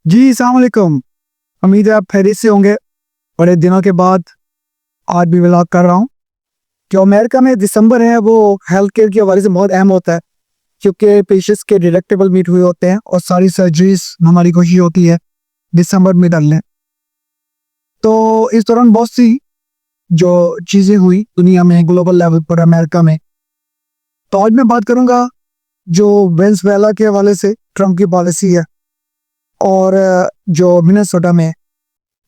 जी, अस्सलाम वालेकुम। उम्मीद है आप खैरियत से होंगे। बड़े दिनों के बाद आज भी व्लॉग कर रहा हूँ। जो अमेरिका में दिसंबर है वो हेल्थ केयर के हवाले से बहुत अहम होता है, क्योंकि पेशेंट्स के डिडक्टिबल मीट हुए होते हैं और सारी सर्जरीज हमारी कोशिश होती है दिसंबर में डालने। तो इस दौरान बहुत सी जो चीज़ें हुई दुनिया में, ग्लोबल लेवल पर, अमेरिका में। तो आज मैं बात करूँगा जो वेनेजुएला के हवाले से ट्रम्प की पॉलिसी है, और जो मिनेसोटा में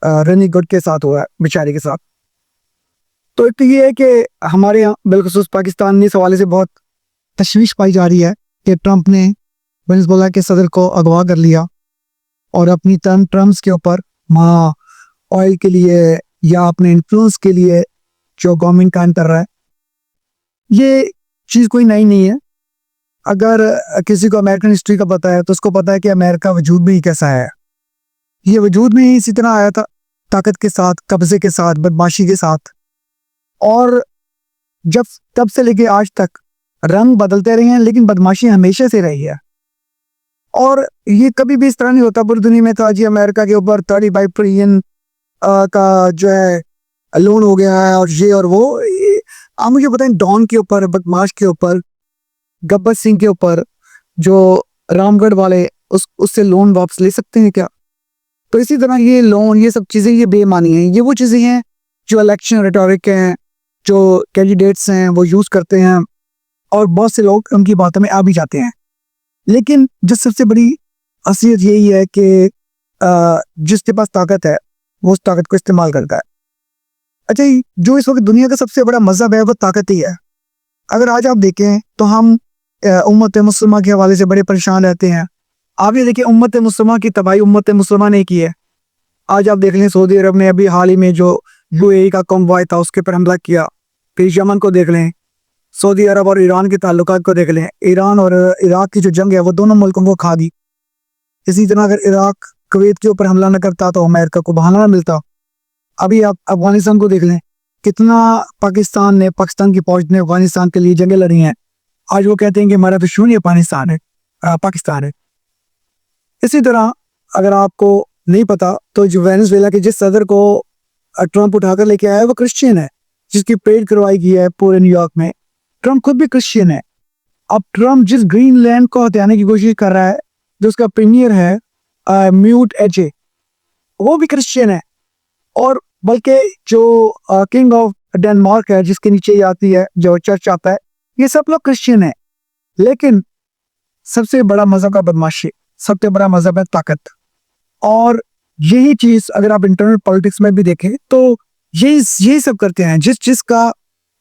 रनी गुड के साथ हुआ है, बेचारी के साथ। तो एक तो ये है कि हमारे यहाँ बिलखुसूस पाकिस्तान ने इस हवाले से बहुत तशवीश पाई जा रही है कि ट्रंप ने वेनेजुएला के सदर को अगवा कर लिया और अपनी टर्म्स के ऊपर वहाँ ऑयल के लिए या अपने इन्फ्लुएंस के लिए जो गवर्नमेंट कायम कर रहा है। ये चीज़ कोई नई नहीं है। अगर किसी को अमेरिकन हिस्ट्री का पता है तो उसको पता है कि अमेरिका वजूद में ही कैसा है। ये वजूद में ही इसी तरह आया था, ताकत के साथ, कब्जे के साथ, बदमाशी के साथ। और जब तब से लेके आज तक रंग बदलते रहे हैं, लेकिन बदमाशी हमेशा से रही है। और ये कभी भी इस तरह नहीं होता पूरी दुनिया में था जी अमेरिका के ऊपर 35 ट्रिलियन का जो है लोन हो गया है और ये और वो। आप मुझे बताएं, डॉन के ऊपर, बदमाश के ऊपर, गब्बर सिंह के ऊपर, जो रामगढ़ वाले, उससे लोन वापस ले सकते हैं क्या? तो इसी तरह ये लोन, ये सब चीज़ें, ये बेईमानी हैं। ये वो चीज़ें हैं जो इलेक्शन रेटोरिक हैं, जो कैंडिडेट्स हैं वो यूज़ करते हैं, और बहुत से लोग उनकी बातों में आ भी जाते हैं। लेकिन जो सबसे बड़ी असलियत यही है कि जिसके पास ताकत है वो उस ताकत को इस्तेमाल करता है। अच्छा, जो इस वक्त दुनिया का सबसे बड़ा मजहब है वो ताकत ही है। अगर आज आप देखें तो हम उम्मत मुस्लिमा के हवाले से बड़े परेशान रहते हैं। आप ये देखिए, उम्मत मुस्लिमा की तबाही उम्मत मुस्लिमा ने की है। आज आप देख लें, सऊदी अरब ने अभी हाल ही में जो यूएई का कॉन्वॉय था उसके पर हमला किया। फिर यमन को देख लें, सऊदी अरब और ईरान के ताल्लुकात को देख लें, ईरान और इराक की जो जंग है वो दोनों मुल्कों को खा दी। इसी तरह अगर इराक कुवैत के ऊपर हमला न करता तो अमेरिका को बहाना न मिलता। अभी आप अफगानिस्तान को देख लें, कितना पाकिस्तान की फौज ने अफगानिस्तान के लिए जंगें लड़ी हैं। आज वो कहते हैं कि हमारा दुश्मन ये पाकिस्तान है। इसी तरह अगर आपको नहीं पता तो जो वेनेजुएला के जिस सदर को ट्रंप उठाकर लेके आया है वो क्रिश्चियन है, जिसकी परेड करवाई गई है पूरे न्यूयॉर्क में। ट्रंप खुद भी क्रिश्चियन है। अब ट्रंप जिस ग्रीनलैंड को हथियाने की कोशिश कर रहा है, जो उसका प्रीमियर है म्यूट एचे, वो भी क्रिश्चियन है। और बल्कि जो किंग ऑफ डेनमार्क है, जिसके नीचे ही आती है जो चर्च आता है, ये सब लोग क्रिश्चियन है। लेकिन सबसे बड़ा मजहब है बदमाशी, सबसे बड़ा मजहब है ताकत। और यही चीज अगर आप इंटरनल पॉलिटिक्स में भी देखें तो यही सब करते हैं। जिसका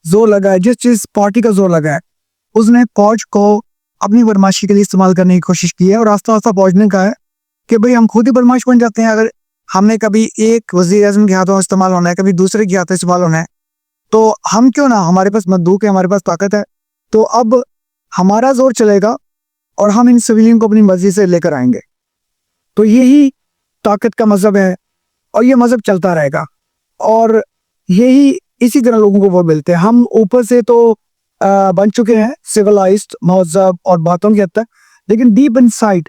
जोर लगा है, जिस पार्टी का जोर लगा है, उसने फौज को अपनी बदमाशी के लिए इस्तेमाल करने की कोशिश की है। और आस्ता आस्ता फौज ने कहा है कि भाई हम खुद ही बदमाश बन जाते हैं। अगर हमने कभी एक वजीर आजम के हाथों इस्तेमाल होना है, कभी दूसरे के हाथों इस्तेमाल होना है, तो हम क्यों ना, हमारे पास बंदूक है, हमारे पास ताकत है, तो अब हमारा जोर चलेगा और हम इन सिविलियन को अपनी मर्जी से लेकर आएंगे। तो यही ताकत का मजहब है और ये मजहब चलता रहेगा। और यही इसी तरह लोगों को वोट मिलते हैं। हम ऊपर से तो बन चुके हैं सिविलाइज्ड, महजब और बातों की हद तक, लेकिन डीप इनसाइड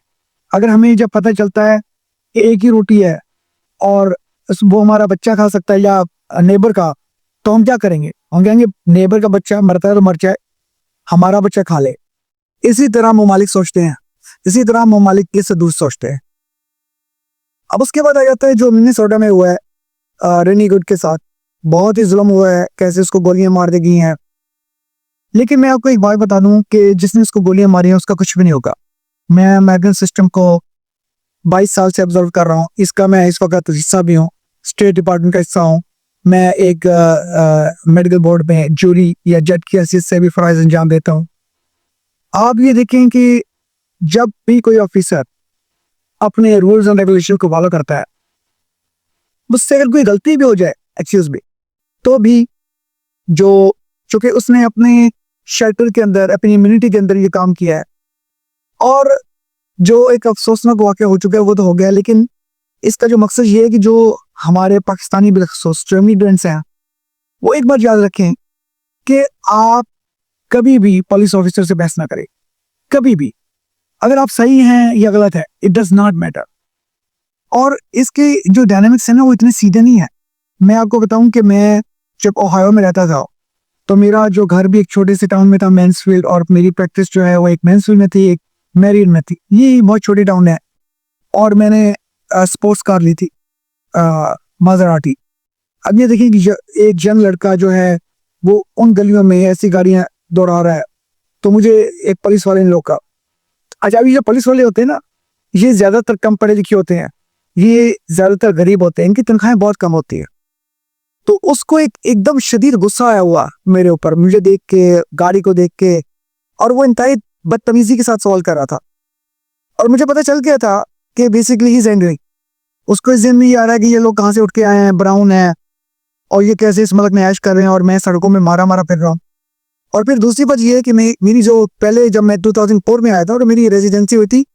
अगर हमें जब पता चलता है कि एक ही रोटी है और वो हमारा बच्चा खा सकता है या नेबर का, तो हम क्या करेंगे? हम कहेंगे नेबर का बच्चा मरता है तो मर जाए, हमारा बच्चा खा ले। इसी तरह ममालिक सोचते हैं, इसी तरह ममालिक के सदूस सोचते हैं। अब उसके बाद आ जाता है जो मिनेसोटा में हुआ है रेनी गुड के साथ। बहुत ही जुल्म हुआ है, कैसे उसको गोलियां मार दी गई हैं। लेकिन मैं आपको एक बात बता दूं कि जिसने उसको गोलियां मारी हैं उसका कुछ भी नहीं होगा। मैं अमेरिकन सिस्टम को 22 साल से ऑब्जर्व कर रहा हूँ। इसका मैं इस वक्त हिस्सा भी हूँ, स्टेट डिपार्टमेंट का हिस्सा हूँ। मैं एक मेडिकल बोर्ड में जूरी या जज की हैसियत से भी फराइज अंजाम देता हूँ। आप ये देखें कि जब भी कोई ऑफिसर अपने रूल्स एंड रेगुलेशन को फॉलो करता है, उससे अगर कोई गलती भी हो जाए, एक्सक्यूज मी, तो भी जो चूंकि उसने अपने शेल्टर के अंदर, अपनी इम्यूनिटी के अंदर ये काम किया है, और जो एक अफसोसनाक वाक़या हो चुका है वो तो हो गया। लेकिन इसका जो मकसद ये है कि जो हमारे पाकिस्तानी बिलखसूस जो इमिग्रेंट्स हैं, वो एक बार याद रखें कि आप कभी भी पुलिस ऑफिसर से बहस ना करें, कभी भी। अगर आप सही हैं या गलत है, इट डज नॉट मैटर। और इसके जो डायनामिक्स है ना वो इतने सीधे नहीं है। मैं आपको बताऊं कि मैं जब ओहायो में रहता था तो मेरा जो घर भी एक छोटे से टाउन में था, मैन्सफील्ड, और मेरी प्रैक्टिस जो है वो एक मैन्सफील्ड में थी, एक मैरियन में थी। ये बहुत छोटी टाउन है। और मैंने स्पोर्ट्स कार ली थी, माजराटी। अब ये देखिए कि एक जन लड़का जो है वो उन गलियों में ऐसी गाड़ियां दौड़ा रहा है, तो मुझे एक पुलिस वाले ने रोका। अच्छा, अभी जो पुलिस वाले होते हैं ना, ये ज्यादातर कम पढ़े लिखे होते हैं, ये ज्यादातर गरीब होते हैं, इनकी तनख्वाहें बहुत कम होती है। तो उसको एकदम शदीद गुस्सा आया हुआ मेरे ऊपर, मुझे देख के, गाड़ी को देख के, और वो इंतहाई बदतमीजी के साथ सवाल कर रहा था। और मुझे पता चल गया था कि बेसिकली ही एंग्री। उसको इस दिन में ये आ रहा है कि ये लोग कहाँ से उठ के आए हैं, ब्राउन है, और ये कैसे इस मुल्क में ऐश कर रहे हैं, और मैं सड़कों में मारा मारा फिर रहा हूँ। और फिर दूसरी बात ये है कि मेरी जो पहले जब मैं 2004 में आया था, और मेरी रेजिडेंसी हुई थी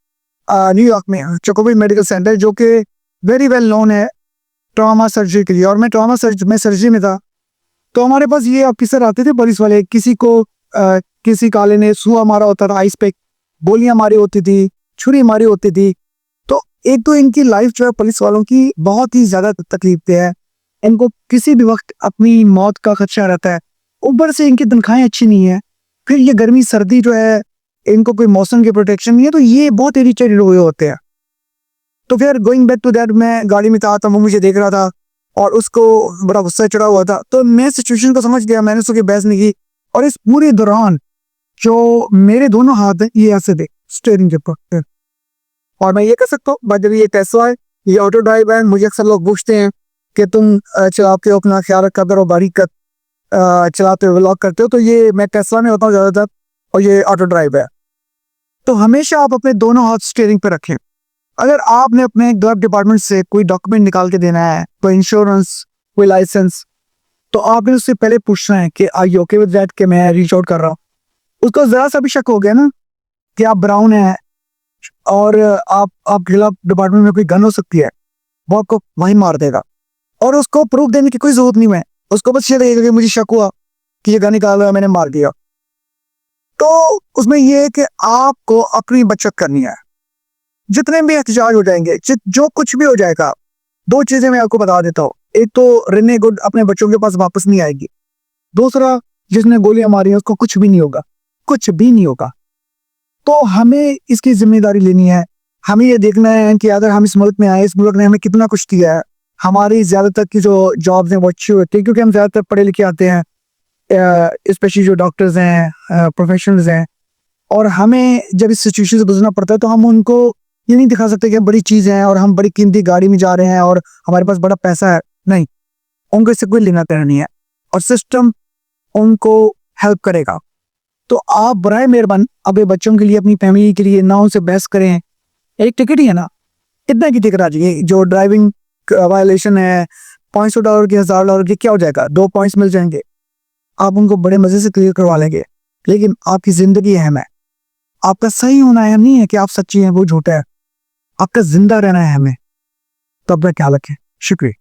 न्यूयॉर्क में, चोकोवी मेडिकल सेंटर, जो कि वेरी वेल नोन है ट्रॉमा सर्जरी के लिए। और मैं सर्जरी में था, तो हमारे पास ये ऑफिसर आते थे पुलिस वाले। किसी काले ने सुआ मारा होता था आइस पे, गोलियां मारी होती थी, छुरी मारी होती थी। तो एक तो इनकी लाइफ जो है पुलिस वालों की बहुत ही ज्यादा तकलीफ दे है, इनको किसी भी वक्त अपनी मौत का खदशा रहता है। ऊपर से इनकी तनख्वाहें अच्छी नहीं है, फिर ये गर्मी सर्दी जो है, इनको कोई मौसम की प्रोटेक्शन नहीं है, तो ये बहुत इरिटेटेड हुए होते हैं। तो फिर गोइंग बैक टू दैट, मैं गाड़ी में था, वो मुझे देख रहा था और उसको बड़ा गुस्सा चढ़ा हुआ था। तो मैं सिचुएशन को समझ गया, मैंने उसकी बहस नहीं की। और इस पूरे दौरान जो मेरे दोनों हाथ हैं ये ऐसे थे स्टीयरिंग के ऊपर। और मैं ये कह सकता हूँ, बट जब ये टेस्ला है, ये ऑटो ड्राइव है, मुझे अक्सर लोग पूछते हैं कि तुम चलाते हो, अपना ख्याल रखा करो, बारीक चलाते हो, व्लॉग करते हो। तो ये मैं टेस्ला में होता हूँ ज़्यादातर, और ये ऑटो ड्राइव है। तो हमेशा आप अपने दोनों हाथ स्टीयरिंग पे रखें। अगर आपने अपने गवर्नमेंट डिपार्टमेंट से कोई डॉक्यूमेंट निकाल के देना है, कोई इंश्योरेंस, कोई लाइसेंस, तो आपने उससे पहले पूछना है कि are you okay with that, कि मैं रीच आउट कर रहा हूँ। उसको जरा सा भी शक हो गया ना कि आप ब्राउन है और आपके खिलाफ डिपार्टमेंट में कोई गन हो सकती है, वो आपको वहीं मार देगा। और उसको प्रूफ देने की कोई जरूरत नहीं है, उसको बस ये लगेगा कि मुझे शक हुआ कि ये गन निकाल रहा है, मैंने मार दिया। तो उसमें यह है कि आपको अपनी बचत करनी है। जितने भी एहतजाज हो जाएंगे, जो कुछ भी हो जाएगा, दो चीजें मैं आपको बता देता हूँ। एक तो रेने गुड अपने बच्चों के पास वापस नहीं आएगी। दूसरा, जिसने गोलियां मारी हैं उसको कुछ भी नहीं होगा, कुछ भी नहीं होगा। तो हमें इसकी जिम्मेदारी लेनी है। हमें ये देखना है कि अगर हम इस मुल्क में आए, इस मुल्क ने हमें कितना कुछ दिया है। हमारी ज्यादातर की जो जॉब्स हैं वो अच्छी होती है, क्योंकि हम ज्यादातर पढ़े लिखे आते हैं, स्पेशली जो डॉक्टर्स हैं, प्रोफेशनल्स हैं। और हमें जब इस सिचुएशन से गुजरना पड़ता है तो हम उनको ये नहीं दिखा सकते कि बड़ी चीज है और हम बड़ी कीमती गाड़ी में जा रहे हैं और हमारे पास बड़ा पैसा है। नहीं, उनको इससे कोई लेना देना नहीं है, और सिस्टम उनको हेल्प करेगा। तो आप बराए मेहरबान अपने बच्चों के लिए, अपनी फैमिली के लिए ना उनसे बहस करें। एक टिकट ही है ना, कितना की टिकट आ जाएगी? जो ड्राइविंग वायलेशन है $500 की, $1000 की, क्या हो जाएगा? 2 पॉइंट्स मिल जाएंगे, आप उनको बड़े मजे से क्लियर करवा लेंगे। लेकिन आपकी जिंदगी अहम है। आपका सही होना अहम नहीं है कि आप सच्ची हैं वो झूठा है, आपका जिंदा रहना है हमें। तो अपना ख्याल रखें। शुक्रिया।